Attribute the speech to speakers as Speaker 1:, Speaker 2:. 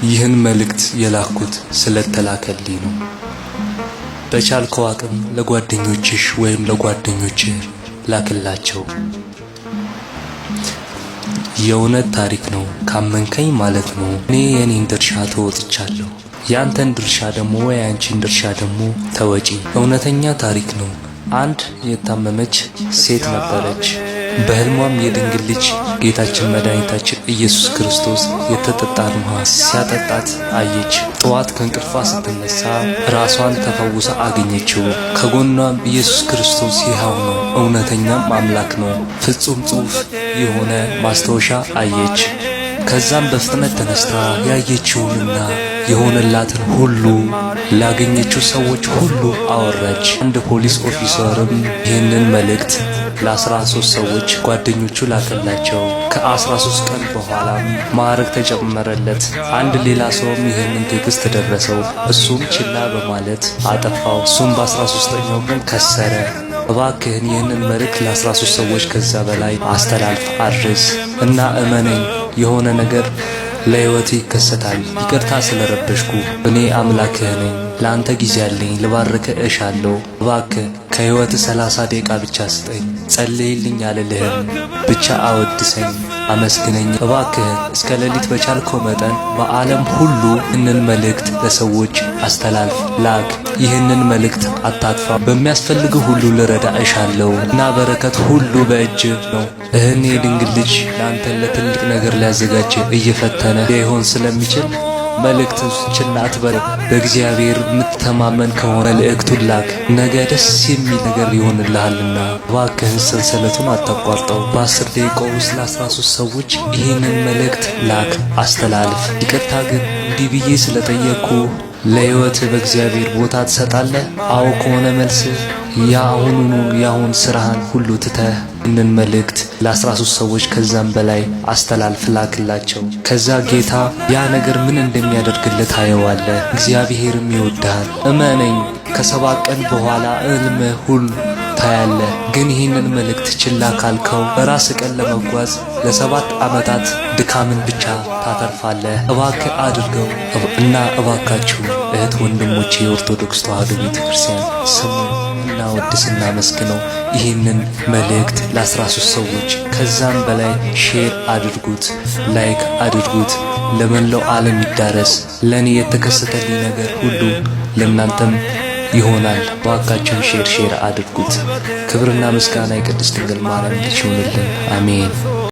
Speaker 1: ይህን መልእክት የላኩት ስለተላከልኝ ነው። በቻልከው አቅም ለጓደኞችሽ ወይም ለጓደኞችህ ላክላቸው። የእውነት ታሪክ ነው፣ ካመንከኝ ማለት ነው። እኔ የኔን ድርሻ ተወጥቻለሁ፣ ያንተን ድርሻ ደግሞ ወይ አንቺን ድርሻ ደግሞ ተወጪ። እውነተኛ ታሪክ ነው። አንድ የታመመች ሴት ነበረች። በህልሟም የድንግል ልጅ ጌታችን መድኃኒታችን ኢየሱስ ክርስቶስ የተጠጣን ውሃ ሲያጠጣት አየች። ጠዋት ከእንቅልፏ ስትነሳ ራሷን ተፈውሳ አገኘችው። ከጎኗም ኢየሱስ ክርስቶስ ሕያው ነው፣ እውነተኛም አምላክ ነው፣ ፍጹም ጽሑፍ የሆነ ማስታወሻ አየች። ከዛም በፍጥነት ተነስታ ያየችውንና የሆነላትን ሁሉ ላገኘችው ሰዎች ሁሉ አወራች። አንድ ፖሊስ ኦፊሰርም ይህንን መልእክት ለ13 ሰዎች ጓደኞቹ ላከላቸው። ከ13 ቀን በኋላም ማዕረግ ተጨመረለት። አንድ ሌላ ሰውም ይህንን ቴክስት ደረሰው። እሱም ችላ በማለት አጠፋው። እሱም በ13ኛው ቀን ከሰረ። እባክህን ይህንን መልእክት ለ13 ሰዎች ከዛ በላይ አስተላልፍ፣ አድርስ እና እመነኝ የሆነ ነገር ለሕይወት ይከሰታል። ይቅርታ ስለረበሽኩ፣ እኔ አምላክህ ነኝ። ለአንተ ጊዜ አለኝ፣ ልባርክህ እሻለሁ። እባክህ ከሕይወት 30 ደቂቃ ብቻ ስጠኝ። ጸልይልኝ አልልህም፣ ብቻ አወድሰኝ፣ አመስግነኝ። እባክህ እስከ ሌሊት በቻልከው መጠን በዓለም ሁሉ ይህንን መልእክት ለሰዎች አስተላልፍ፣ ላክ። ይህንን መልእክት አታጥፋ። በሚያስፈልግህ ሁሉ ልረዳ እሻለሁ እና በረከት ሁሉ በእጅህ ነው። እህኔ የድንግል ልጅ ለአንተን ለትልቅ ነገር ሊያዘጋጅ እየፈተነ ሊሆን ስለሚችል መልእክቱን ችላ አትበል። በእግዚአብሔር የምትተማመን ከሆነ መልእክቱን ላክ። ነገ ደስ የሚል ነገር ይሆንልሃልና እባክህን ሰንሰለቱን አታቋርጠው። በ10 ደቂቃ ውስጥ ለ13 ሰዎች ይህንን መልእክት ላክ፣ አስተላልፍ። ይቅርታ ግን እንዲህ ብዬ ስለጠየቅኩ ለሕይወት በእግዚአብሔር ቦታ ትሰጣለህ? አዎ ከሆነ መልስ የአሁን ስራህን ሁሉ ትተህ ይህንን መልእክት ለ13 ሰዎች ከዛም በላይ አስተላልፍ፣ ላክላቸው። ከዛ ጌታ ያ ነገር ምን እንደሚያደርግልህ ታየዋለህ። እግዚአብሔርም ይወድሃል። እመነኝ፣ ከ7 ቀን በኋላ ሕልምህ ሁሉ ታያለህ። ግን ይህንን መልእክት ችላ ካልከው በራስ ቀን ለመጓዝ ለ7 ዓመታት ድካምን ብቻ ታተርፋለህ። እባክህ አድርገው እና እባካችሁ እህት ወንድሞቼ፣ የኦርቶዶክስ ተዋሕዶ ቤተክርስቲያን ስሙ እና ወድስ እና መስግነው። ይህንን መልእክት ለ13 ሰዎች ከዛም በላይ ሼር አድርጉት፣ ላይክ አድርጉት፣ ለመላው ዓለም ይዳረስ። ለኔ የተከሰተልኝ ነገር ሁሉ ለእናንተም ይሆናል። እባካችሁ ሼር አድርጉት። ክብርና ምስጋና የቅድስት ድንግል ማርያም ልጅ ይሁንልን። አሜን።